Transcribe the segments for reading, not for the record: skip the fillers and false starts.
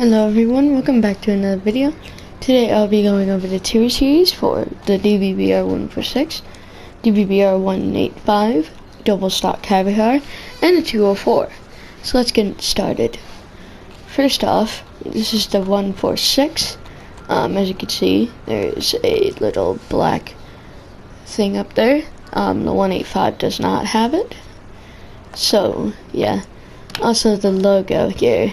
Hello everyone, welcome back to another video. Today I'll be going over the tier series for the DBBR 146, DBBR 185, Doppelstock Caviar, and the 204. So let's get started. First off, this is the 146. As you can see, there's a little black thing up there. The 185 does not have it. So yeah, also the logo here.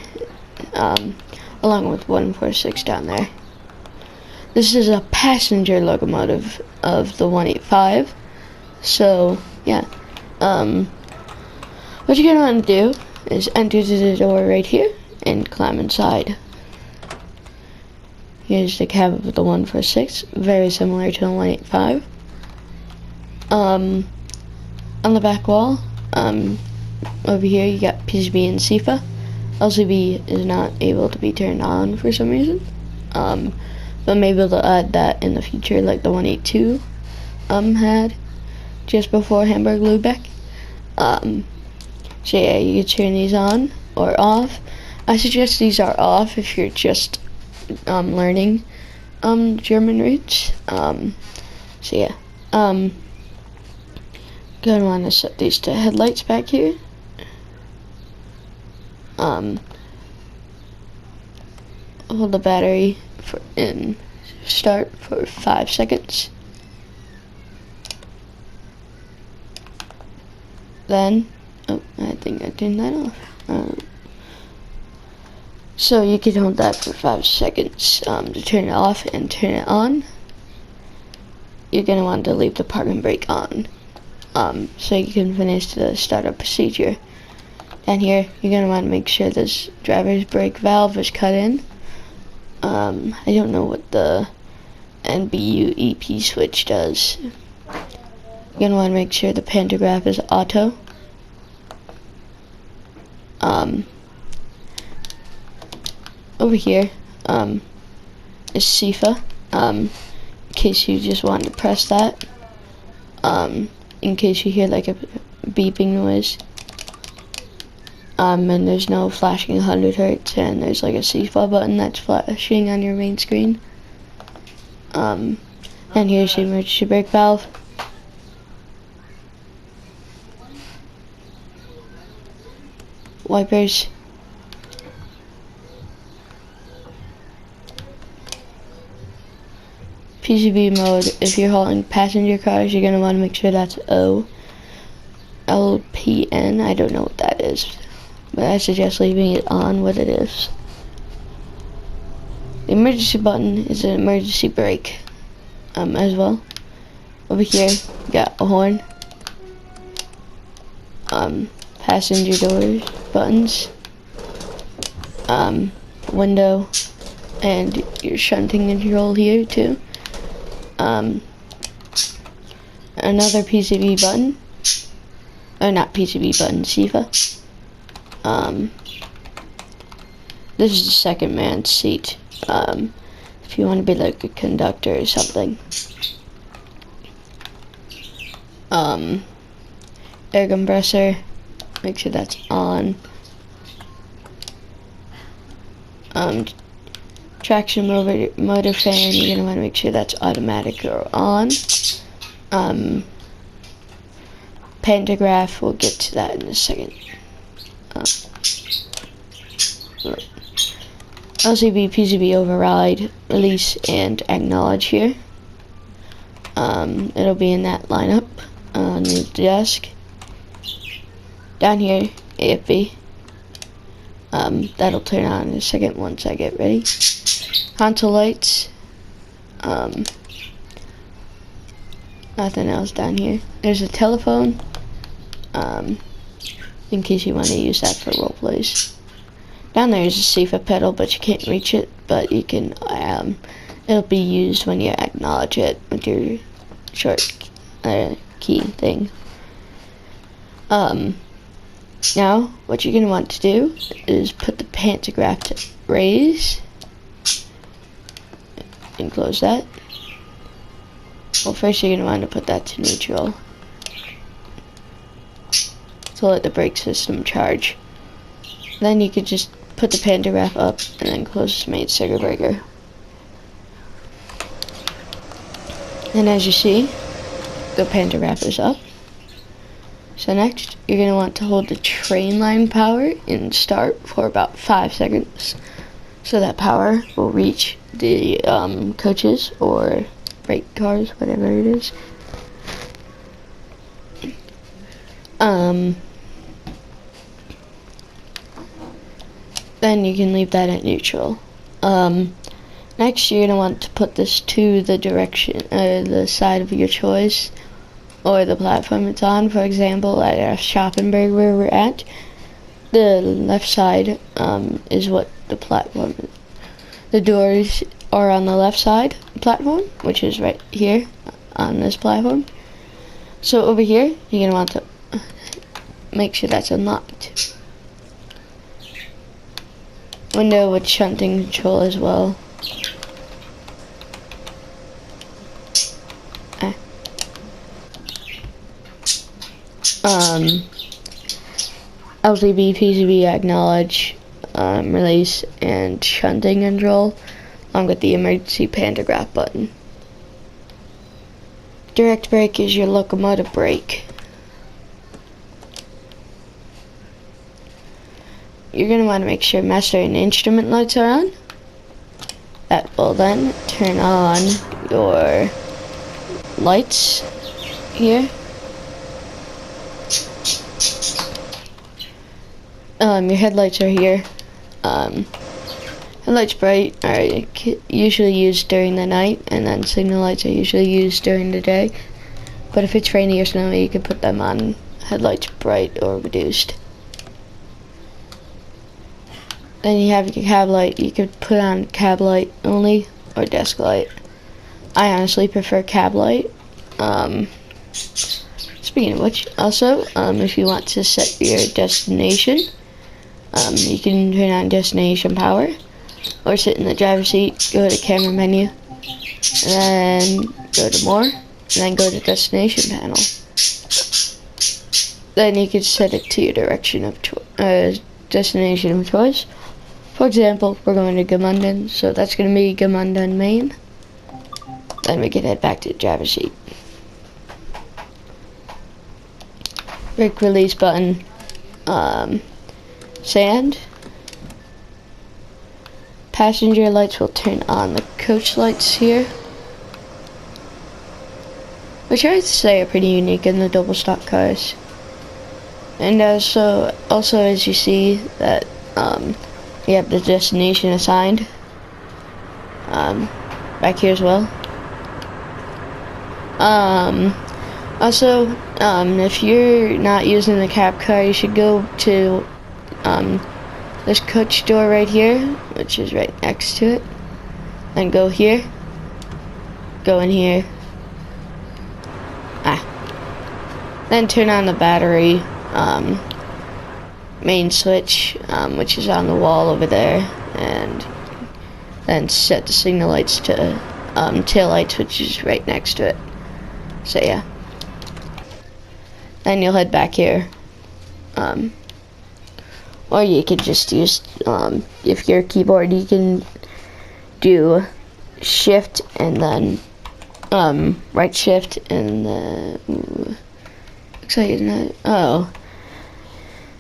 Along with 146 down there. This is a passenger locomotive of the 185. So yeah, what you're gonna want to do is enter the door right here and climb inside. Here's the cab of the 146, very similar to the 185. On the back wall, over here you got PCB and SIFA. LCB is not able to be turned on for some reason, but maybe they'll add that in the future, like the 182 had just before Hamburg-Lübeck. So yeah, you can turn these on or off. I suggest these are off if you're just learning German roots. So yeah, gonna want to set these to headlights back here. Hold the battery in start for 5 seconds. Then, oh, I think I turned that off. So you can hold that for 5 seconds to turn it off and turn it on. You're gonna want to leave the parking brake on, so you can finish the startup procedure. Down here, you're going to want to make sure this driver's brake valve is cut in. I don't know what the NBU EP switch does. You're going to want to make sure the pantograph is auto. Over here is SIFA, in case you just want to press that, in case you hear like a beeping noise. And there's no flashing 100 Hz, and there's like a SIFA button that's flashing on your main screen. And here's the emergency brake valve. Wipers. PCB mode, if you're hauling passenger cars, you're going to want to make sure that's O. LPN, I don't know what that is, but I suggest leaving it on what it is. The emergency button is an emergency brake as well. Over here, we got a horn, passenger doors, buttons, window, and your shunting control here too. Another PCB button, or not PCB button, SIFA. This is the second man's seat, if you want to be like a conductor or something. Air compressor, make sure that's on. Traction motor fan, you're going to want to make sure that's automatic or on. Pantograph, we'll get to that in a second. LCB, PCB override, release, and acknowledge here. It'll be in that lineup on the desk. Down here, AFB. That'll turn on in a second once I get ready. Console lights. Nothing else down here. There's a telephone, in case you want to use that for role plays. Down there is a SIFA pedal, but you can't reach it, but you can, it'll be used when you acknowledge it with your short key thing. Now, what you're going to want to do is put the pantograph to raise, and close that. Well, first you're going to want to put that to neutral to let the brake system charge. Then you could just put the panda wrap up, and then close the main circuit breaker. And as you see, the panda wrap is up. So next, you're going to want to hold the train line power in start for about 5 seconds, so that power will reach the coaches or freight cars, whatever it is. Then you can leave that at neutral. Next, you're going to want to put this to the direction, the side of your choice, or the platform it's on. For example, at our Schoppenberg where we're at, the left side is what the platform is. The doors are on the left side platform, which is right here on this platform. So over here, you're going to want to make sure that's unlocked. Window with shunting control as well. LCB, PCB, acknowledge, release, and shunting control, along with the emergency pantograph button. Direct brake is your locomotive brake. You're going to want to make sure master and instrument lights are on. That will then turn on your lights here. Your headlights are here. Headlights bright are usually used during the night, and then signal lights are usually used during the day. But if it's rainy or snowy, you can put them on headlights bright or reduced. Then you have your cab light. You could put on cab light only or desk light. I honestly prefer cab light. Speaking of which, also, if you want to set your destination, you can turn on destination power, or sit in the driver's seat, go to camera menu, and then go to more, and then go to destination panel. Then you can set it to your direction of destination of choice. For example, we're going to Gamunden, so that's going to be Gamunden, Maine. Then we can head back to the driver's seat. Brake release button, sand. Passenger lights will turn on. The coach lights here, which I would say are pretty unique in the double stock cars. And also as you see that we have the destination assigned back here as well. Also, if you're not using the cab car, you should go to this coach door right here, which is right next to it, and go here, go in here, then turn on the battery main switch, which is on the wall over there, and then set the signal lights to tail lights, which is right next to it. So yeah, then you'll head back here, or you could just use, if your keyboard, you can do shift and then right shift and looks like it's not,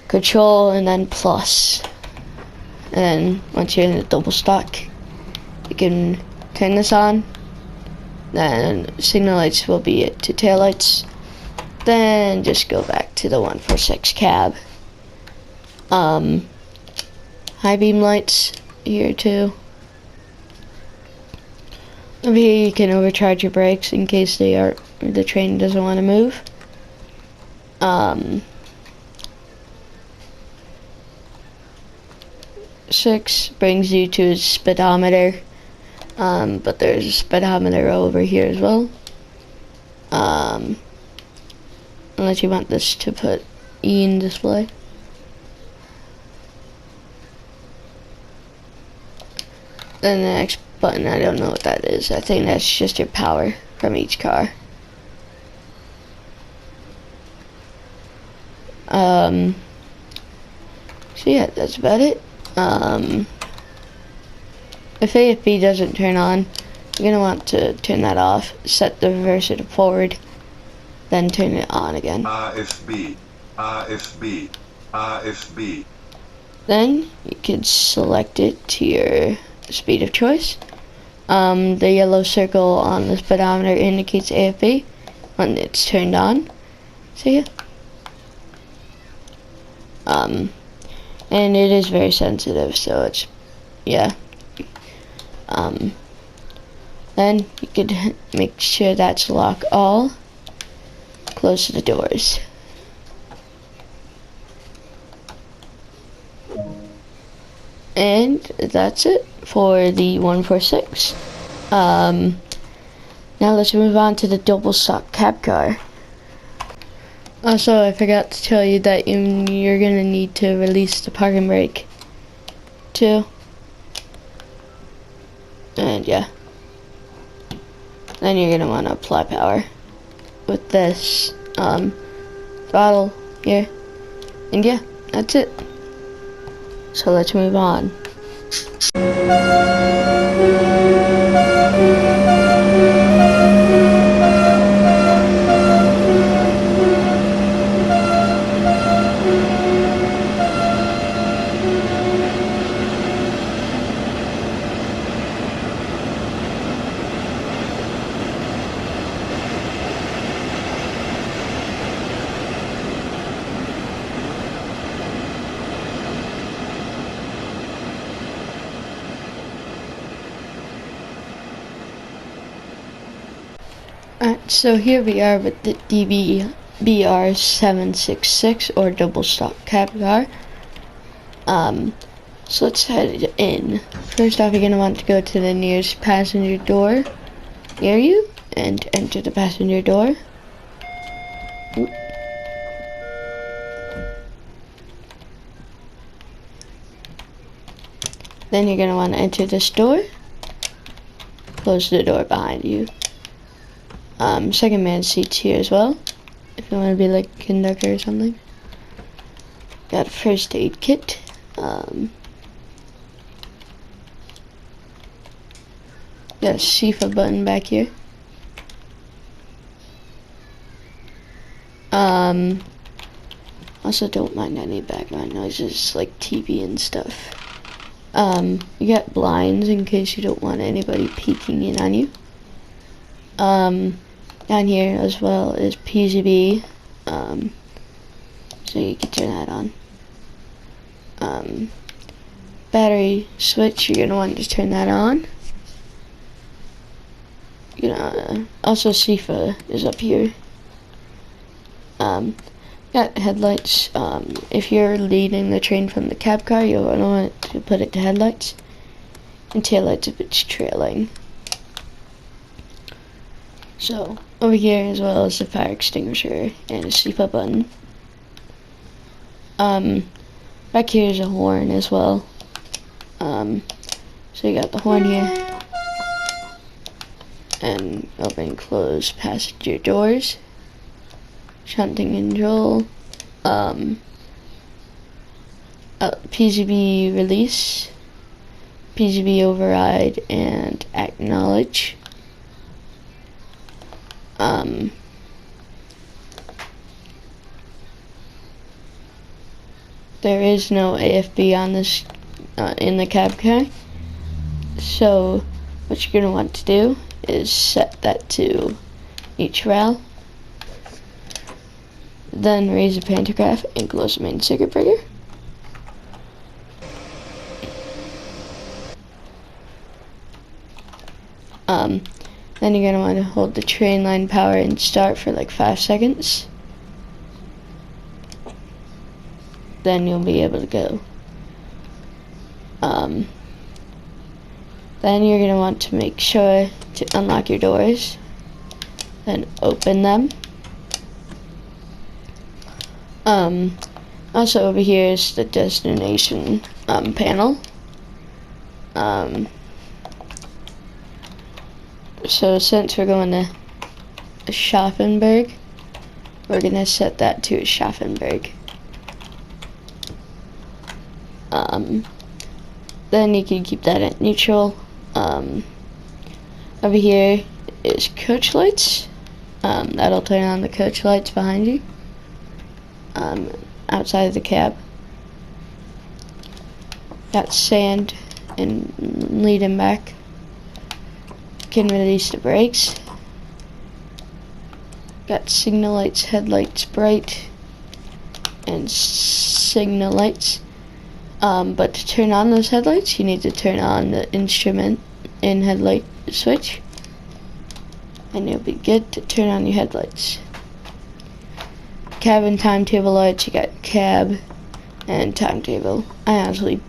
control and then plus, and then once you're in the double stock, you can turn this on. Then signal lights will be it to tail lights. Then just go back to the 146 cab. High beam lights here too. Over here you can overcharge your brakes in case the train doesn't want to move. 6 brings you to a speedometer. But there's a speedometer over here as well. Unless you want this to put E in display. Then the next button, I don't know what that is. I think that's just your power from each car. So yeah, that's about it. if AFB doesn't turn on, you're going to want to turn that off, set the reverser to forward, then turn it on again. RFB, RFB, RFB. Then you can select it to your speed of choice. The yellow circle on the speedometer indicates AFB when it's turned on. So yeah. And it is very sensitive, so it's, yeah. Then you could make sure that's lock all. Close the doors. And that's it for the 146. Now let's move on to the Doppelstock cab car. Also, I forgot to tell you that you're going to need to release the parking brake too. And yeah. Then you're going to want to apply power with this throttle here. And yeah, that's it. So let's move on. Alright, so here we are with the DBR 766 or Doppelstock cab car. So let's head in. First off, you're going to want to go to the nearest passenger door near you and enter the passenger door. Then you're going to want to enter this door. Close the door behind you. Second man seats here as well, if you want to be like a conductor or something. Got a first aid kit. Got a CFA button back here. Also don't mind any background noises like TV and stuff. You got blinds in case you don't want anybody peeking in on you. Down here as well is PCB, so you can turn that on. Battery switch, you're gonna want to turn that on. Also CFA is up here. Got headlights. If you're leading the train from the cab car, you'll want to put it to headlights, and taillights if it's trailing. So, over here as well as the fire extinguisher and a CPAP button. Back here is a horn as well. So you got the horn here. And open and close passenger doors. Shunting control. PCB release. PCB override and acknowledge. There is no AFB on this in the cab car, so what you're going to want to do is set that to each rail, then raise the pantograph and close the main circuit breaker. Then you're going to want to hold the train line power and start for like 5 seconds. Then you'll be able to go. Then you're going to want to make sure to unlock your doors. Then open them. Also over here is the destination panel. So since we're going to Schaffenburg, we're going to set that to Schaffenburg. then you can keep that at neutral. Over here is coach lights. That'll turn on the coach lights behind you. Outside of the cab. Got sand and lead him back. Can release the brakes. Got signal lights, headlights, bright, and signal lights. But to turn on those headlights, you need to turn on the instrument and headlight switch, and you'll be good to turn on your headlights. Cab and timetable lights. You got cab and timetable. I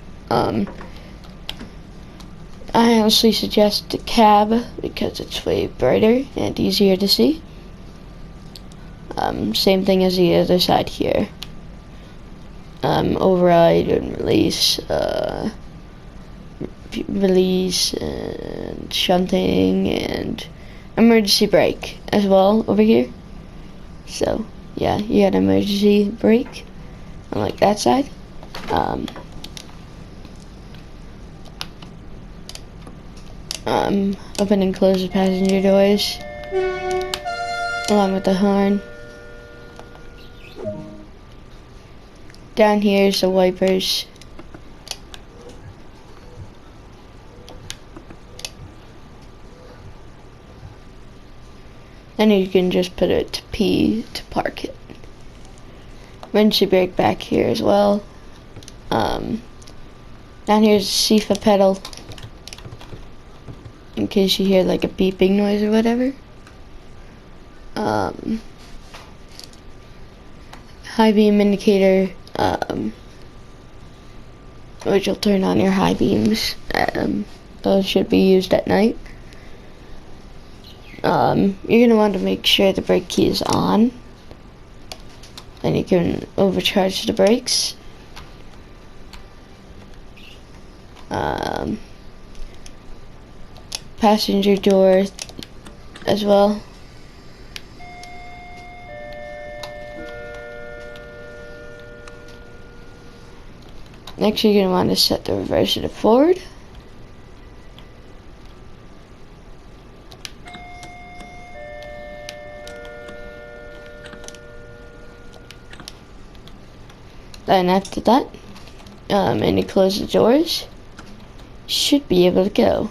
honestly suggest the cab because it's way brighter and easier to see. Same thing as the other side here. Override and release, and shunting and emergency brake as well over here. So yeah, you got emergency brake on like that side. Open and close the passenger doors along with the horn. Down here is the wipers. Then you can just put it to P to park it. Emergency brake back here as well. Down here is the CFA pedal, in case you hear like a beeping noise or whatever. High beam indicator, which will turn on your high beams. Those should be used at night. You're going to want to make sure the brake key is on. Then you can overcharge the brakes. Passenger door as well. Next, you're going to want to set the reverse to forward. Then after that, and you close the doors, you should be able to go.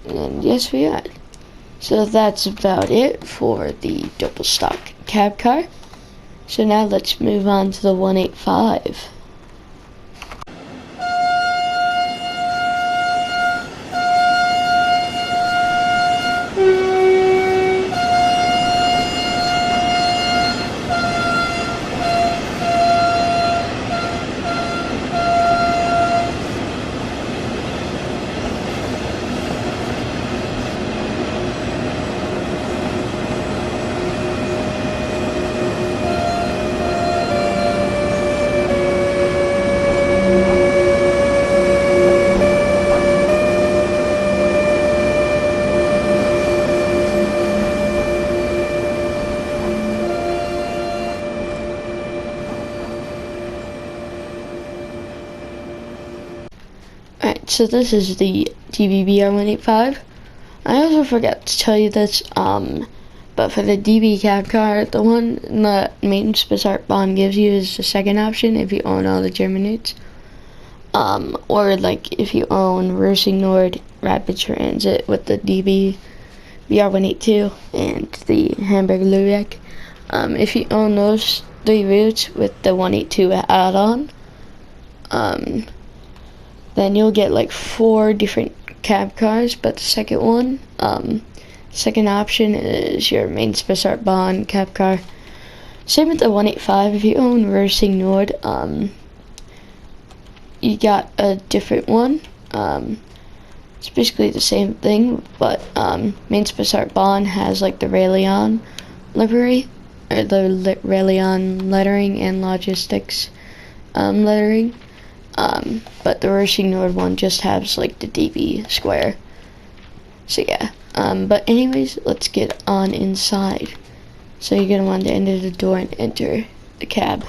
And yes, we are. So that's about it for the Doppelstock cab car. So now let's move on to the 185. Alright, so this is the DBBR 185. I also forgot to tell you this, but for the DB cab car, the one the maintenance Spessart bond gives you is the second option if you own all the German units. Or like if you own Racing Nord Rapid Transit with the DB BR182 and the Hamburg Lübeck. If you own those three routes with the 182 add-on, then you'll get like 4 different cab cars, but the second one, second option is your main Spessart bond cab car. Same with the 185. If you own Racing Nord, you got a different one. It's basically the same thing, but main Spessart bond has like the Railion livery, or the Railion lettering and logistics lettering. But the Racing Nord one just has like the DB square. So yeah. But anyways, let's get on inside. So you're gonna want to enter the door and enter the cab.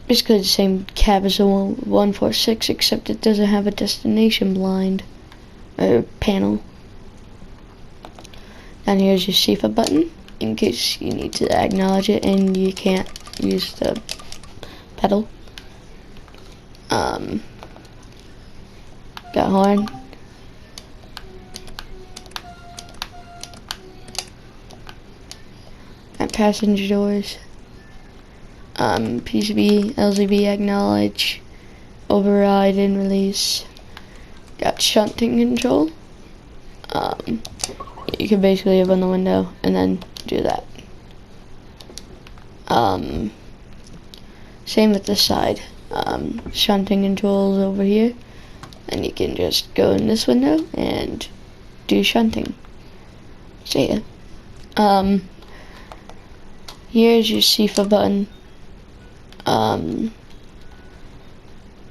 basically the same cab as the 146, except it doesn't have a destination blind or panel. And here's your SIFA button in case you need to acknowledge it and you can't use the pedal. Got horn. Got passenger doors. PCB, LCB, acknowledge, override and release. Got shunting control. You can basically open the window and then do that. Same with this side. Shunting controls over here, and you can just go in this window and do shunting. So yeah. Here's your SIFA button.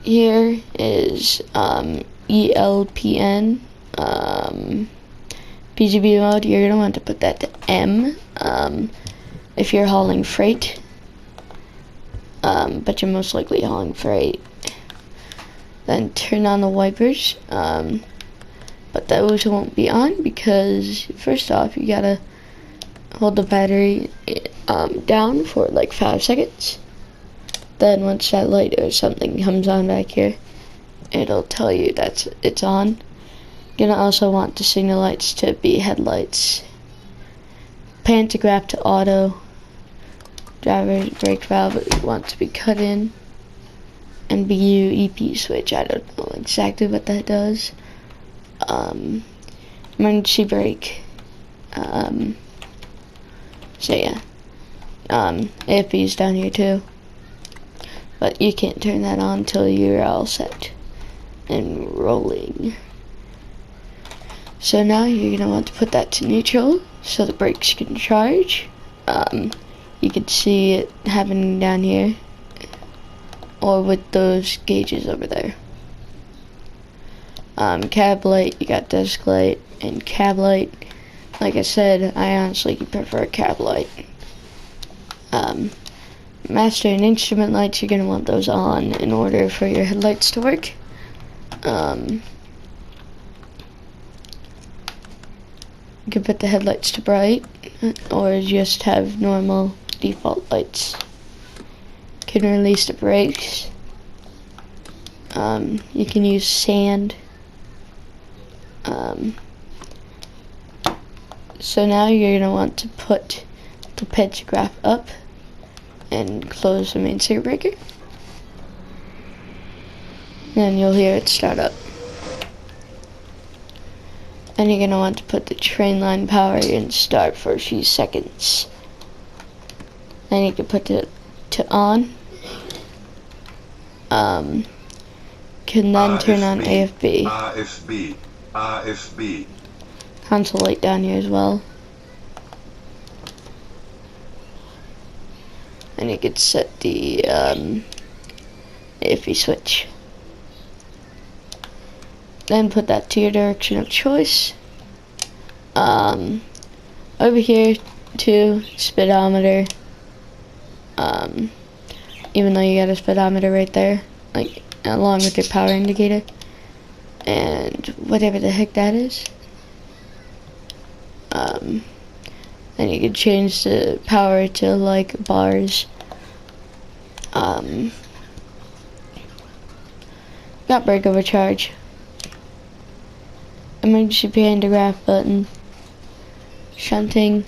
Here is ELPN. PCB mode, you're gonna want to put that to M if you're hauling freight, but you're most likely hauling freight. Then turn on the wipers, but those won't be on because first off you gotta hold the battery down for like 5 seconds. Then once that light or something comes on back here, it'll tell you that it's on. You're gonna also want the signal lights to be headlights. Pantograph to auto. Driver brake valve wants to be cut in. And BU EP switch, I don't know exactly what that does. Emergency brake. So yeah. AFB is down here too. But you can't turn that on until you're all set and rolling. So now you're going to want to put that to neutral so the brakes can charge. You can see it happening down here or with those gauges over there. Cab light, you got desk light and cab light. Like I said, I honestly prefer cab light. Master and instrument lights, you're going to want those on in order for your headlights to work. You can put the headlights to bright or just have normal default lights. You can release the brakes. You can use sand. So now you're going to want to put the pantograph up and close the main circuit breaker. Then you'll hear it start up. And you're going to want to put the train line power in start for a few seconds. Then you can put it to on. Can then turn on AFB. AFB. Console light down here as well. And you can set the AFB switch. Then put that to your direction of choice. Over here too, speedometer. Even though you got a speedometer right there, like along with your power indicator, and whatever the heck that is. Then you can change the power to like bars. Got brake overcharge. Emergency pantograph button. Shunting.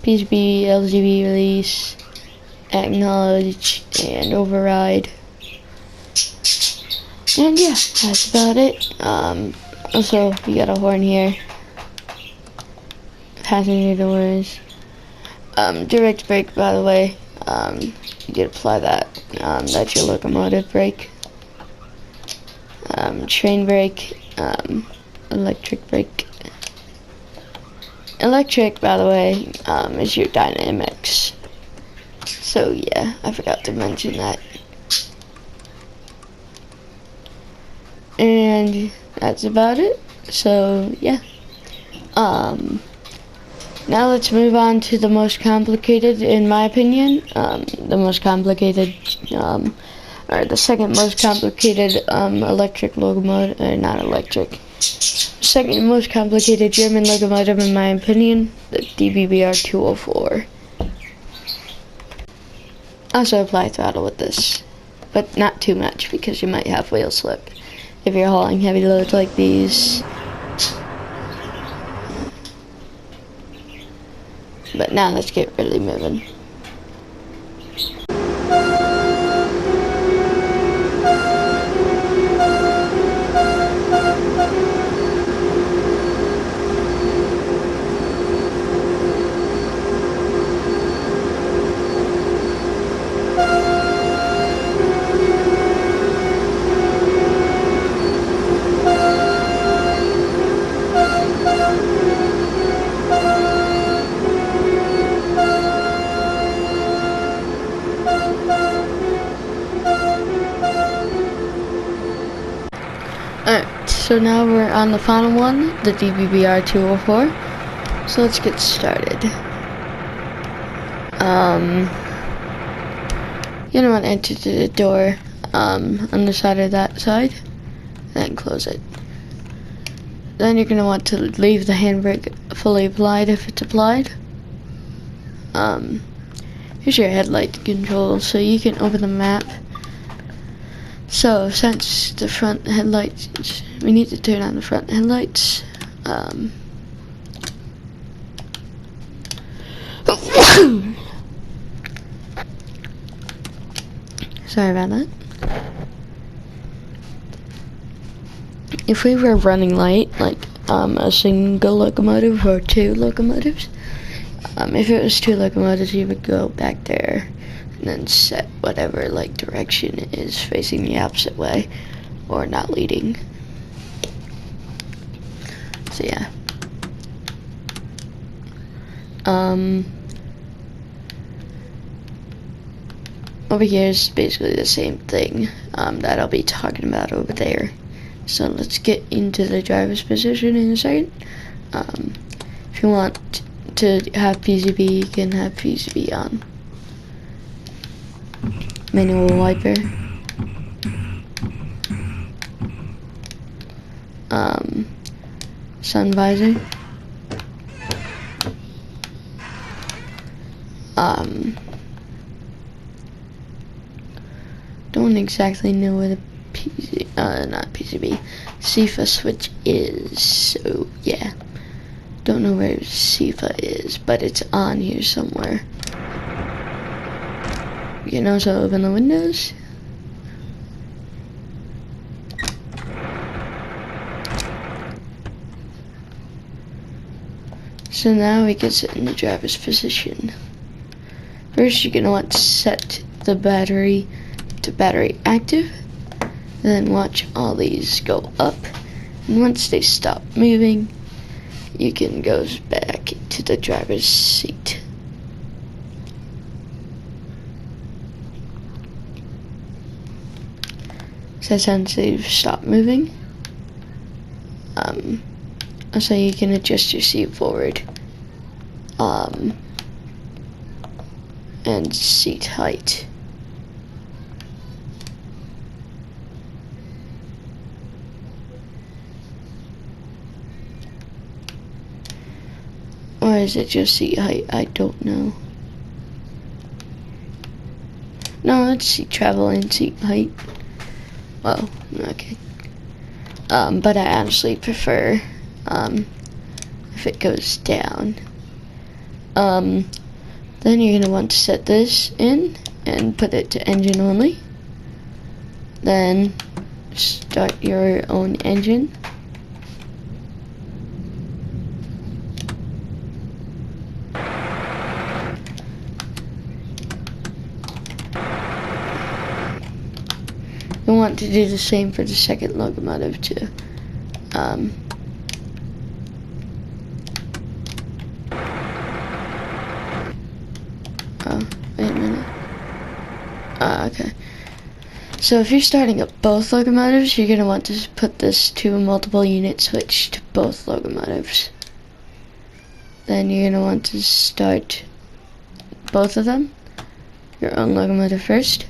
PCB, LCB release. Acknowledge and override. And yeah, that's about it. Also, you got a horn here. Passenger doors. Direct brake, by the way. You did apply that. That's your locomotive brake. Train brake. Electric brake. Electric, by the way, is your dynamics. So yeah, I forgot to mention that. And that's about it. So yeah. Now let's move on to the most complicated, in my opinion, the most complicated, or the second most complicated electric locomotive, not electric, second most complicated German locomotive in my opinion, the DBBR 204. Also apply throttle with this, but not too much because you might have wheel slip if you're hauling heavy loads like these. But now let's get really moving. Alright, so now we're on the final one, the DBBR 204. So let's get started. You're gonna want to enter to the door on the side of that side, then close it. Then you're gonna want to leave the handbrake fully applied if it's applied. Here's your headlight control, so you can open the map. So since the front headlights, we need to turn on the front headlights. Sorry about that. If we were running light, like a single locomotive or two locomotives, if it was two locomotives, you would go back there and then set whatever like direction it is facing the opposite way or not leading. So yeah. Over here is basically the same thing that I'll be talking about over there. So let's get into the driver's position in a second. If you want to have PCB, you can have PCB on. Manual wiper. Sun visor. Don't exactly know where the CFA switch is, so yeah. Don't know where CFA is, but it's on here somewhere. You can also open the windows. So now we can sit in the driver's position. First, you're going to want to set the battery to battery active. Then watch all these go up. And once they stop moving, you can go back to the driver's seat. So since they've stopped moving, so you can adjust your seat forward, and seat height. Or is it just seat height? I don't know. No, let's see travel and seat height. Well, okay. But I honestly prefer if it goes down. Then you're gonna want to set this in and put it to engine only. Then start your own engine. You'll want to do the same for the second locomotive too. Oh, wait a minute. Okay. So if you're starting up both locomotives, you're going to want to put this to a multiple unit switch to both locomotives. then you're going to want to start both of them. Your own locomotive first.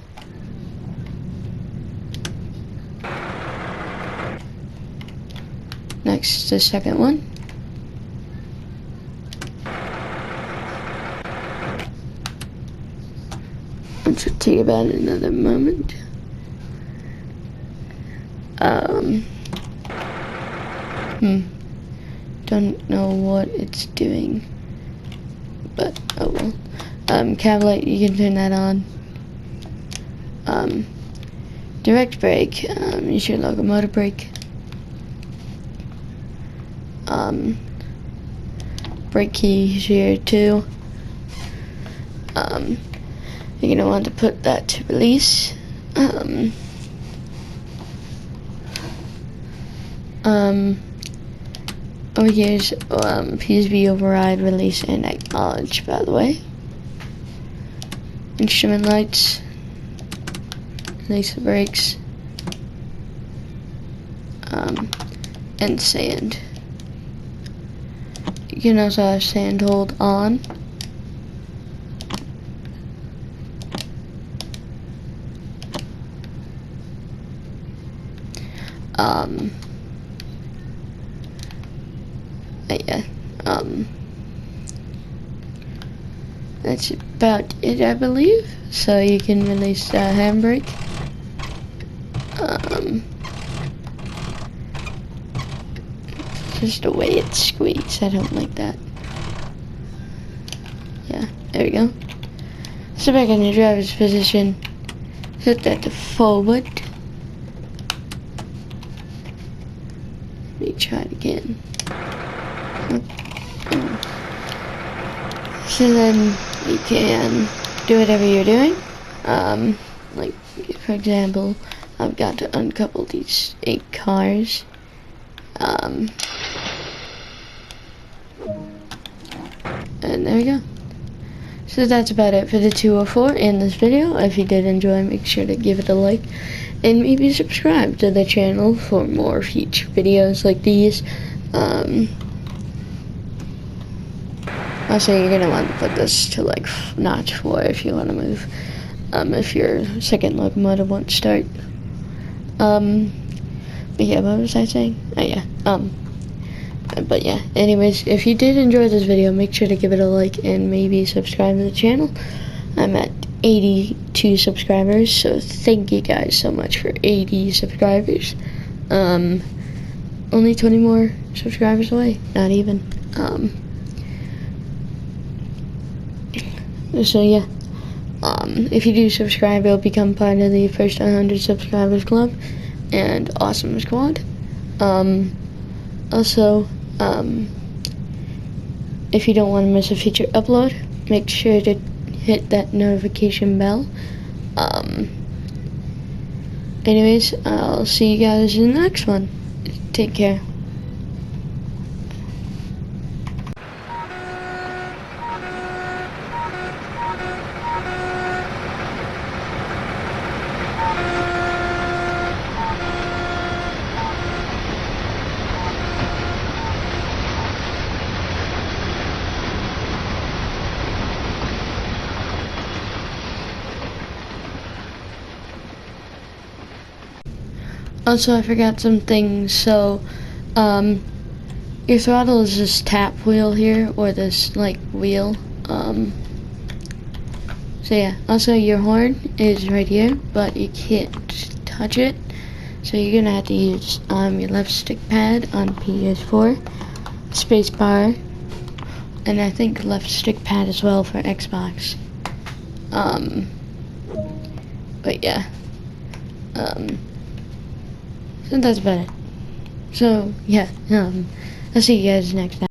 Next, the second one. Which will take about another moment. Don't know what it's doing, but oh well. Cab light, you can turn that on. Direct brake, use your locomotive brake. Brake key here too. You're gonna want to put that to release. Over here's PSV override, release, and acknowledge, by the way. Instrument lights, release the brakes, and sand. You can also have sand hold on. Yeah, that's about it, I believe. So you can release the handbrake. Just the way it squeaks, I don't like that. Yeah, there we go. So back in your driver's position, set that to forward. Let me try it again. So then you can do whatever you're doing. Like for example, I've got to uncouple these 8 cars. And there we go. So that's about it for the 204 in this video. If you did enjoy, make sure to give it a like and maybe subscribe to the channel for more future videos like these. Also, you're gonna want to put this to like notch 4 if you want to move. If your second locomotive won't start. But yeah, what was I saying? Oh yeah. But yeah. Anyways, if you did enjoy this video, make sure to give it a like and maybe subscribe to the channel. I'm at 82 subscribers, so thank you guys so much for 80 subscribers. Only 20 more subscribers away. Not even. So yeah, if you do subscribe, you'll become part of the first 100 subscribers club and awesome squad. Also, if you don't want to miss a future upload, make sure to hit that notification bell. Anyways, I'll see you guys in the next one. Take care. Also, I forgot some things. So, your throttle is this tap wheel here, or this like wheel. So yeah. Also, your horn is right here, but you can't touch it. So you're gonna have to use your left stick pad on PS4, space bar, and I think left stick pad as well for Xbox. But yeah. So that's about it. So yeah, I'll see you guys next time.